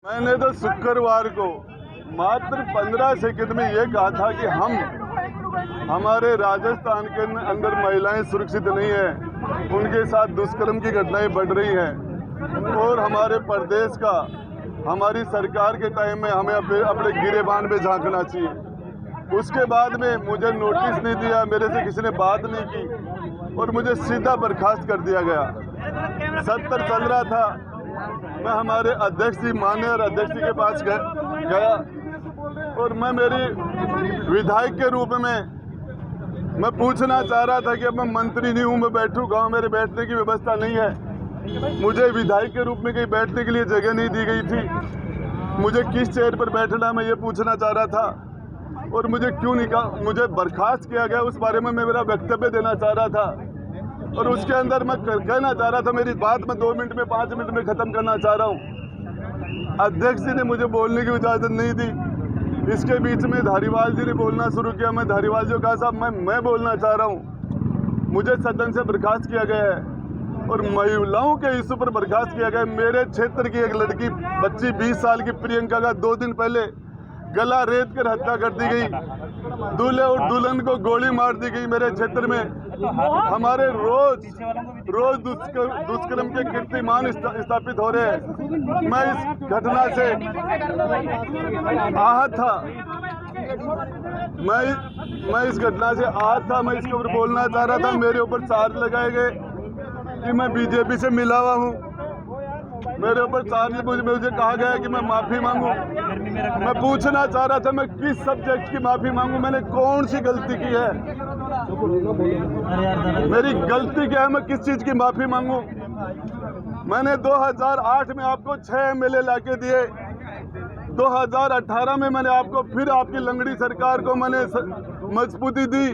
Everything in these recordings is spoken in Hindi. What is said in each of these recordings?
मैंने तो शुक्रवार को मात्र 15 सेकंड में ये कहा था कि हमारे राजस्थान के अंदर महिलाएं सुरक्षित नहीं है, उनके साथ दुष्कर्म की घटनाएं बढ़ रही हैं और हमारे प्रदेश का हमारी सरकार के टाइम में हमें अपने गिरेबान में झांकना चाहिए। उसके बाद में मुझे नोटिस नहीं दिया, मेरे से किसी ने बात नहीं की और मुझे सीधा बर्खास्त कर दिया गया। सत्र चल रहा था, मैं हमारे अध्यक्ष जी माननीय अध्यक्ष जी के पास गया और मैं मेरी विधायक के रूप में मैं पूछना चाह रहा था कि अब मैं मंत्री नहीं हूँ, मैं बैठूँ गाँव, मेरे बैठने की व्यवस्था नहीं है। मुझे विधायक के रूप में कहीं बैठने के लिए जगह नहीं दी गई थी। मुझे किस चेयर पर बैठना मैं ये पूछना चाह रहा था और मुझे बर्खास्त किया गया, उस बारे में मैं मेरा वक्तव्य देना चाह रहा था। और उसके अंदर मैं कहना चाह रहा था, मेरी बात मैं 2 मिनट में 5 मिनट में ख़त्म करना चाह रहा हूँ। अध्यक्ष जी ने मुझे बोलने की इजाज़त नहीं दी। इसके बीच में धारीवाल जी ने बोलना शुरू किया। मैं धारीवाल जी को कहा, साहब मैं बोलना चाह रहा हूँ। मुझे सदन से बर्खास्त किया गया है और महिलाओं के इशू पर बर्खास्त किया गया है। मेरे क्षेत्र की एक लड़की बच्ची 20 साल की प्रियंका का 2 दिन पहले गला रेत कर हत्या कर दी गई। दूल्हे और दुल्हन को गोली मार दी गई मेरे क्षेत्र में। हमारे रोज दुष्कर्म के कीर्तिमान स्थापित हो रहे हैं। मैं इस घटना से आहत था। मैं इस घटना से आहत था। मैं इसके ऊपर बोलना चाह रहा था। मेरे ऊपर चार्ज लगाए गए कि मैं बीजेपी से मिला हुआ हूँ। मेरे ऊपर चार्ज मुझे कहा गया कि मैं माफ़ी मांगू। मैं पूछना चाह रहा था, मैं किस सब्जेक्ट की माफ़ी मांगू? मैंने कौन सी गलती की है? मेरी गलती क्या है? मैं किस चीज़ की माफ़ी मांगू? मैंने 2008 में आपको 6 MLA लाके दिए। 2018 में मैंने आपको फिर आपकी लंगड़ी सरकार को मैंने मजबूती दी।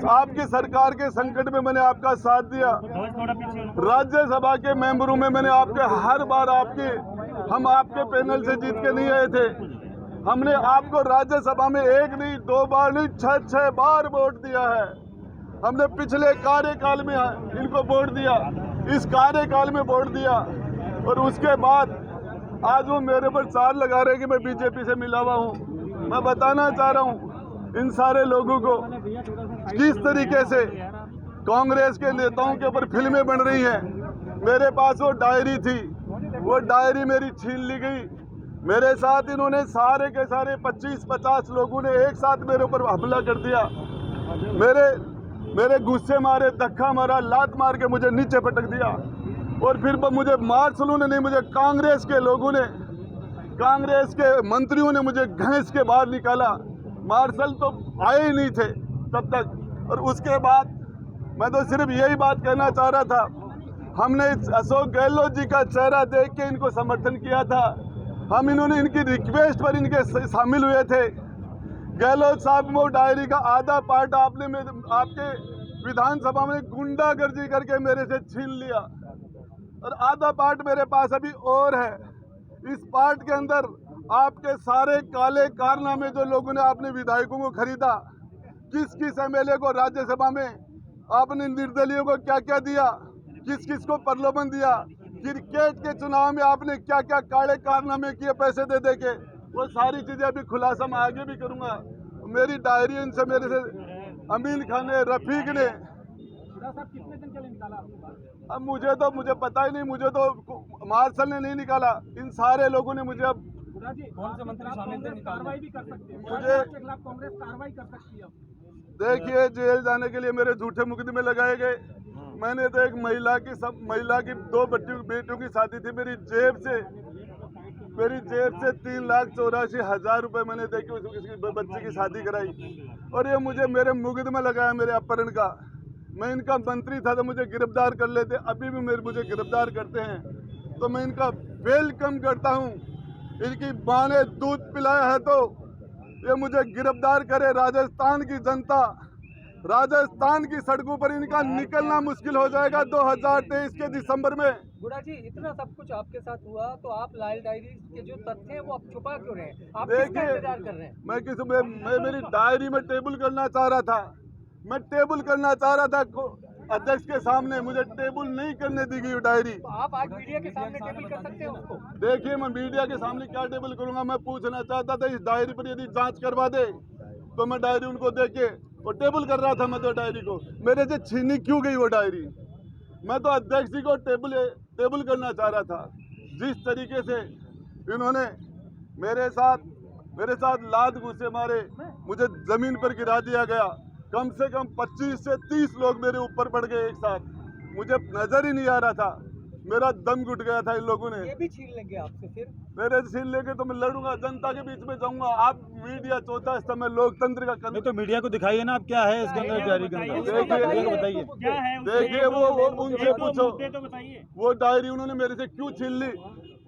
आपकी सरकार के संकट में मैंने आपका साथ दिया। राज्यसभा के मेंबरों में मैंने हर बार हम आपके पैनल से जीत के नहीं आए थे। हमने आपको राज्यसभा में 1 नहीं 2 बार नहीं 6 बार वोट दिया है। हमने पिछले कार्यकाल में इनको वोट दिया, इस कार्यकाल में वोट दिया और उसके बाद आज वो मेरे ऊपर चार्ज लगा रहे हैं कि मैं बीजेपी से मिला हुआ हूँ। मैं बताना चाह रहा हूँ इन सारे लोगों को किस तरीके से कांग्रेस के नेताओं के ऊपर फिल्में बन रही हैं। मेरे पास वो डायरी थी, वो डायरी मेरी छीन ली गई। मेरे साथ इन्होंने सारे के सारे 25-50 लोगों ने एक साथ मेरे ऊपर हमला कर दिया। मेरे गुस्से मारे, धक्का मारा, लात मार के मुझे नीचे पटक दिया और फिर मुझे मार्शलों ने नहीं, मुझे कांग्रेस के लोगों ने, कांग्रेस के मंत्रियों ने मुझे घसीट के बाहर निकाला। मार्शल तो आए ही नहीं थे तब तक। और उसके बाद मैं तो सिर्फ यही बात कहना चाह रहा था, हमने अशोक गहलोत जी का चेहरा देख के इनको समर्थन किया था। इन्होंने इनकी रिक्वेस्ट पर इनके शामिल हुए थे। गहलोत साहब वो डायरी का आधा पार्ट आपके विधानसभा में गुंडागर्दी करके मेरे से छीन लिया और आधा पार्ट मेरे पास अभी और है। इस पार्ट के अंदर आपके सारे काले कारनामे जो लोगों ने आपने विधायकों को खरीदा, किस MLA को राज्यसभा में आपने निर्दलीयों को क्या क्या दिया, किस को प्रलोभन दिया, क्रिकेट के चुनाव में आपने क्या क्या काले कारनामे किए पैसे दे के, वो सारी चीजें अभी खुलासा मैं आगे भी करूंगा। मेरी डायरी इनसे मेरे से अमीन खान ने, रफीक ने, कितने दिन के लिए निकाला? अब मुझे पता ही नहीं, मुझे तो मार्शल ने नहीं निकाला, इन सारे लोगों ने मुझे। अब कौन से मंत्री शामिल थे? कार्रवाई भी कर सकते हैं, मुझे खिलाफ कांग्रेस कार्रवाई कर सकती है। देखिए, जेल जाने के लिए मेरे झूठे मुकदमे लगाए गए। मैंने तो एक महिला की 2 बेटियों की शादी थी, मेरी जेब से 3,84,000 रुपए मैंने देके उसकी बच्ची की शादी कराई और ये मुझे मेरे मुकदमा लगाया मेरे अपहरण का। मैं इनका मंत्री था तो मुझे गिरफ्तार कर लेते, अभी भी मुझे गिरफ्तार करते हैं तो मैं इनका वेलकम करता हूँ। इनकी माँ ने दूध पिलाया है तो ये मुझे गिरफ्तार करे। राजस्थान की जनता, राजस्थान की सड़कों पर इनका निकलना मुश्किल हो जाएगा 2023 के दिसंबर में। गुड़ा जी, इतना सब कुछ आपके साथ हुआ तो आप लाल डायरी के जो तथ्य हैं वो आप छुपा क्यों रहे हैं? आप किसका इंतजार कर रहे हैं? मैं मेरी डायरी में टेबल करना चाह रहा था। मैं टेबल करना चाह रहा था अध्यक्ष के सामने मुझे टेबल नहीं करने दी गई डायरी। तो आप आज मीडिया के सामने टेबल कर सकते हैं उसको। देखिए मैं मीडिया के सामने क्या टेबल करूंगा, मैं पूछना चाहता था इस डायरी पर यदि जांच करवा दे तो मैं डायरी उनको दे के वो टेबल कर रहा था। मैं तो डायरी को मेरे से छीनी क्यों गई वो डायरी? मैं तो अध्यक्ष जी को टेबल करना चाह रहा था। जिस तरीके से इन्होंने मेरे साथ लात घुसे मारे, मुझे जमीन पर गिरा दिया गया। कम से कम 25 से 30 लोग मेरे ऊपर पड़ गए एक साथ। मुझे नजर ही नहीं आ रहा था, मेरा दम घुट गया था इन लोगों ने। ये भी छीन लेंगे आपसे फिर? मेरे छीन लेके तो मैं लड़ूंगा, जनता के बीच में जाऊंगा। आप मीडिया चौथा स्तंभ है लोकतंत्र का। नहीं तो मीडिया को दिखाइए ना, आप क्या है इसके अंदर जारी बताइए क्या है देखिए वो उनसे पूछो तो बताइए। वो डायरी उन्होंने मेरे से क्यों छीन ली?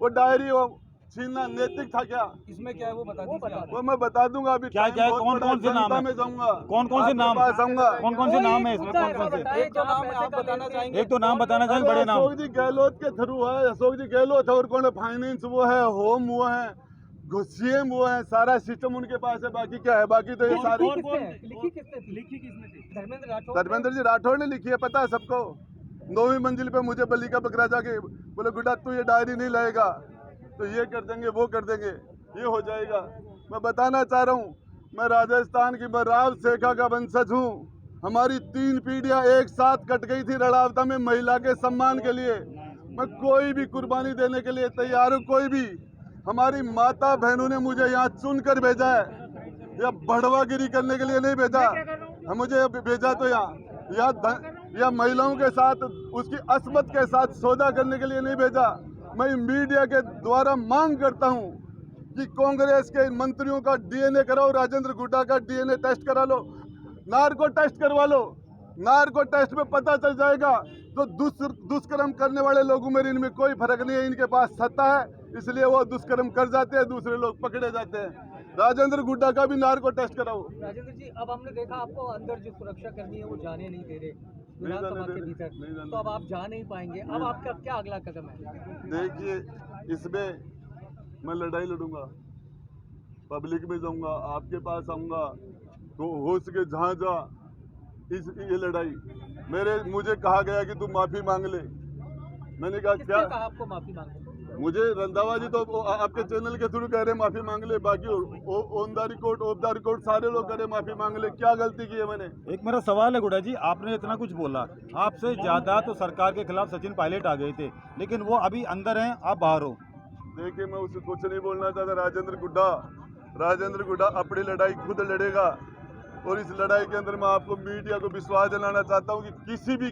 वो डायरी वो छीनना नैतिक था क्या? इसमें क्या है वो बता दीजिए। वो मैं बता दूंगा अभी। क्या क्या कौन कौन से नाम है? में जाऊंगा, कौन कौन से नाम आऊंगा। कौन कौन से नाम है इसमें? कौन कौन से? एक तो नाम आप बताना चाहेंगे? एक तो नाम बताना चाहेंगे, बड़े नाम। अशोक जी गहलोत के थ्रू है। अशोक जी गहलोत है और कौन है? फाइनेंस वो है, होम वो है, सीएम वो है, सारा सिस्टम उनके पास है। बाकी क्या है? बाकी तो ये सारी लिखी किसने थी? धर्मेंद्र राठौड़। धर्मेंद्र जी राठौड़ ने लिखी है, पता है सबको। 9वीं मंजिल पे मुझे बली का बकरा जाके बोले गुड्डा तू ये डायरी नहीं लाएगा तो ये कर देंगे, वो कर देंगे, ये हो जाएगा। मैं बताना चाह रहा हूँ, मैं राजस्थान की राव सेखा का वंशज हूँ। हमारी 3 पीढ़ियां एक साथ कट गई थी रड़ावता में महिला के सम्मान के लिए। मैं कोई भी कुर्बानी देने के लिए तैयार हूँ, कोई भी। हमारी माता बहनों ने मुझे यहाँ चुनकर भेजा है, या बढ़वागिरी करने के लिए नहीं भेजा। हम मुझे भेजा तो या महिलाओं के साथ उसकी अस्मत के साथ सौदा करने के लिए नहीं भेजा। मैं मीडिया के द्वारा मांग करता हूं कि कांग्रेस के मंत्रियों का डीएनए कराओ, राजेंद्र गुड्डा का डीएनए टेस्ट करा लो, नार्को टेस्ट करवा लो। नार्को टेस्ट में पता चल जाएगा तो दुष्कर्म करने वाले लोगों में इनमें कोई फर्क नहीं है। इनके पास सत्ता है इसलिए वो दुष्कर्म कर जाते हैं, दूसरे लोग पकड़े जाते हैं। राजेंद्र गुड्डा का भी नार्को टेस्ट कराओ। राजेंद्र जी, अब हमने देखा आपको अंदर जो सुरक्षा कर्मी है वो जाने नहीं दे रहे विधानसभा के भीतर, तो अब आप जा नहीं पाएंगे। अब आपका क्या अगला कदम है? देखिए इसमें मैं लड़ाई लड़ूंगा, पब्लिक में जाऊंगा, आपके पास आऊंगा, तो हो सके जहाँ जा ये लड़ाई। मुझे कहा गया कि तू माफी मांग ले। मैंने कहा क्या? कहा आपको माफी मांगने? मुझे रंधावा जी तो आपके चैनल के थ्रू कह रहे माफी मांग ले, बाकी on the record of the record सारे लोग कह रहे माफी मांग ले। क्या गलती की है मैंने? एक मेरा सवाल है गुड्डा जी, आपने इतना कुछ बोला, आपसे ज्यादा तो सरकार के खिलाफ सचिन पायलट आ गए थे, लेकिन वो अभी अंदर हैं, आप बाहर हो। देखिए मैं उससे कुछ नहीं बोलना चाहता। राजेंद्र गुड्डा अपनी लड़ाई खुद लड़ेगा और इस लड़ाई के अंदर मैं आपको मीडिया को विश्वास दिलाना चाहता हूँ कि किसी भी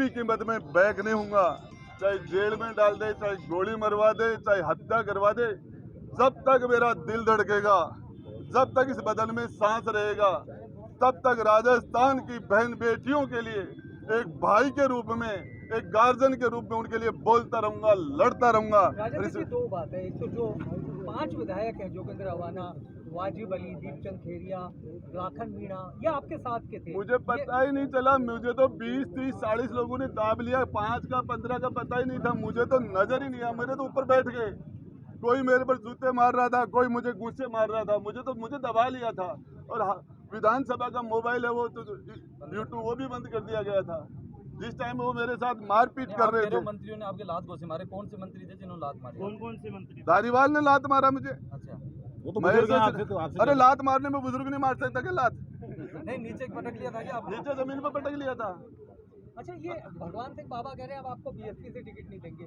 कीमत में बैक नहीं हूँगा। चाहे जेल में डाल दे, चाहे गोली मरवा दे, चाहे हत्या करवा दे, जब तक मेरा दिल धड़केगा, जब तक इस बदन में सांस रहेगा, तब तक राजस्थान की बहन बेटियों के लिए एक भाई के रूप में, एक गार्जियन के रूप में उनके लिए बोलता रहूंगा, लड़ता रहूंगा। राजेंद्र, 2 बात है। एक तो जो 5 विधायक हैं, जोगेंद्र अवाना, वाजिब अली, दीपचंद खेरिया, लाखन मीणा, ये आपके साथ के थे। मुझे पता ही नहीं चला। मुझे तो 20, 30, 40 लोगों ने दाब लिया, 5 का 15 का पता ही नहीं था। मुझे तो नजर ही नहीं आया। मेरे तो ऊपर बैठ गए, कोई मेरे पर जूते मार रहा था, कोई मुझे गुस्से मार रहा था। मुझे दबा लिया था। और विधानसभा का मोबाइल है वो तो यूट्यूब वो भी बंद कर दिया गया था जिस टाइम वो मेरे साथ मारपीट कर रहे थे। मंत्रियों ने आपके लात घोंसे मारे, कौन से मंत्री थे जिन्होंने लात मारी? कौन से मंत्री? धारीवाल ने लात मारा मुझे। अच्छा, वो तो बुजुर्ग हैं आपसे, तो आपसे अरे लात मारने में बुजुर्ग नहीं मार सकता क्या लात? नहीं नीचे पटक लिया था क्या आपने? नीचे जमीन पर पटक लिया था। अच्छा, ये भगवान सिंह बाबा कह रहे हैं अब आपको बीएसपी से टिकट नहीं देंगे।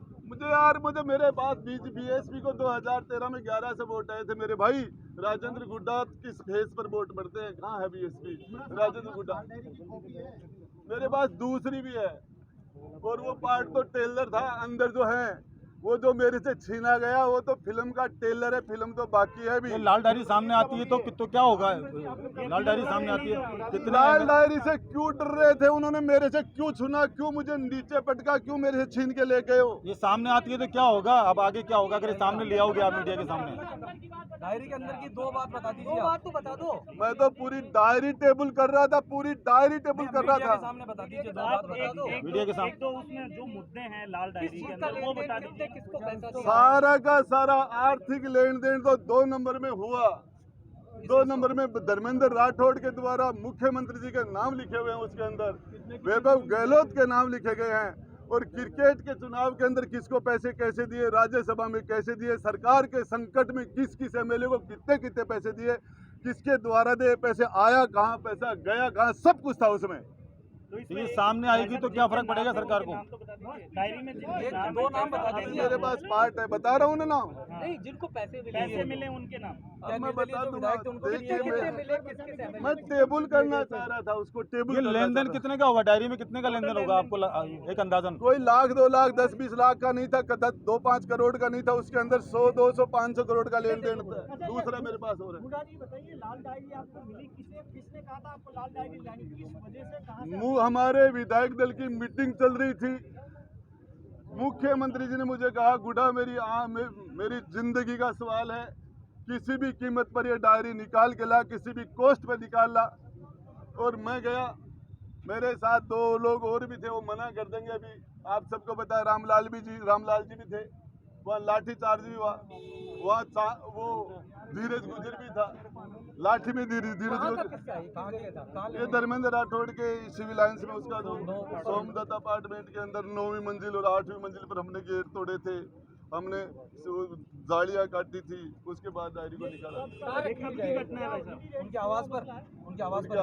मुझे मेरे पास बीएसपी को 2013 में 11 से वोट आए थे मेरे भाई। राजेंद्र गुड्डा किस फेस पर वोट पड़ते हैं? कहाँ है बीएसपी? राजेंद्र गुड्डा मेरे पास दूसरी भी है और वो पार्ट तो टेलर था। अंदर जो है वो जो मेरे से छीना गया वो तो फिल्म का टेलर है, फिल्म तो बाकी है भी। ये लाल डायरी सामने आती है तो क्या होगा? लाल डायरी सामने आती है, कितने लाल डायरी से क्यों डर रहे थे? उन्होंने मेरे से क्यों छूना? क्यों मुझे नीचे पटका? क्यों मेरे से छीन के ले गए हो? ये सामने आती है तो क्या होगा? अब आगे क्या होगा अगर ये सामने ले आओगे आप मीडिया के सामने? डायरी के अंदर की 2 बात बता दीजिए। 2 बात तो बता दो। मैं तो पूरी डायरी टेबल कर रहा था, पूरी डायरी टेबल कर रहा था। सामने बता दीजिए, 2 बात बता दो। मीडिया के सामने तो उसमें जो मुद्दे हैं लाल डायरी के अंदर वो बता दीजिए। किसको पैसा दिया? सारा का सारा आर्थिक लेन देन तो 2 नंबर में हुआ। 2 नंबर में धर्मेंद्र राठौड़ के द्वारा मुख्यमंत्री जी के नाम लिखे हुए हैं, उसके अंदर वैभव गहलोत के नाम लिखे गए हैं। और क्रिकेट के चुनाव के अंदर किसको पैसे कैसे दिए, राज्यसभा में कैसे दिए, सरकार के संकट में किस किस एमएलए को कितने कितने पैसे दिए, किसके द्वारा दिए पैसे, आया कहाँ, पैसा गया कहाँ, सब कुछ था उसमें। तो तो ये सामने आएगी तो क्या फर्क पड़ेगा सरकार को? नाम तो बता दीजिए, डायरी में जिनके एक नाम दो नाम बता दीजिए। मेरे पास पार्ट है, बता रहा हूँ ना नाम। नहीं, जिनको पैसे पैसे मिले उनके नाम। अब मैं बता दूंगा, देखिए कितने मिले, किसके से मैं टेबल करना चाह रहा था, उसको टेबल ये करना लेन देन चाह रहा कितने का होगा, डायरी में कितने का लेन देन होगा आपको एक अंदाजन? था। कोई लाख 2 लाख 10-20 लाख का नहीं था, 2-5 करोड़ का नहीं था, उसके अंदर 100-200-500 करोड़ का लेन देन था। दूसरा मेरे पास हो रहा मुन्ना जी बताइए, लाल डायरी आपको मिली किसने कहा था आपको लाल डायरी लानी, किस वजह से, कहाँ है। हमारे विधायक दल की मीटिंग चल रही थी, मुख्यमंत्री जी ने मुझे कहा, गुड्डा मेरी जिंदगी का सवाल है, किसी भी कीमत पर ये डायरी निकाल के ला, किसी भी कॉस्ट पे निकाल ला। और मैं गया, मेरे साथ 2 लोग और भी थे, वो मना कर देंगे अभी, आप सबको पता है, रामलाल जी भी थे, वहाँ लाठी चार्ज भी हुआ, वहाँ वो धीरज गुजर भी था, लाठी में धीरज गुजर। ये धर्मेंद्र राठौड़ के सिविल लाइन्स में उसका जो सोमदत्त अपार्टमेंट के अंदर 9वीं मंजिल और 8वीं मंजिल पर हमने गेट तोड़े थे, हमने जालियां काटी थी, उसके बाद डायरी को निकाला। उनकी आवाज पर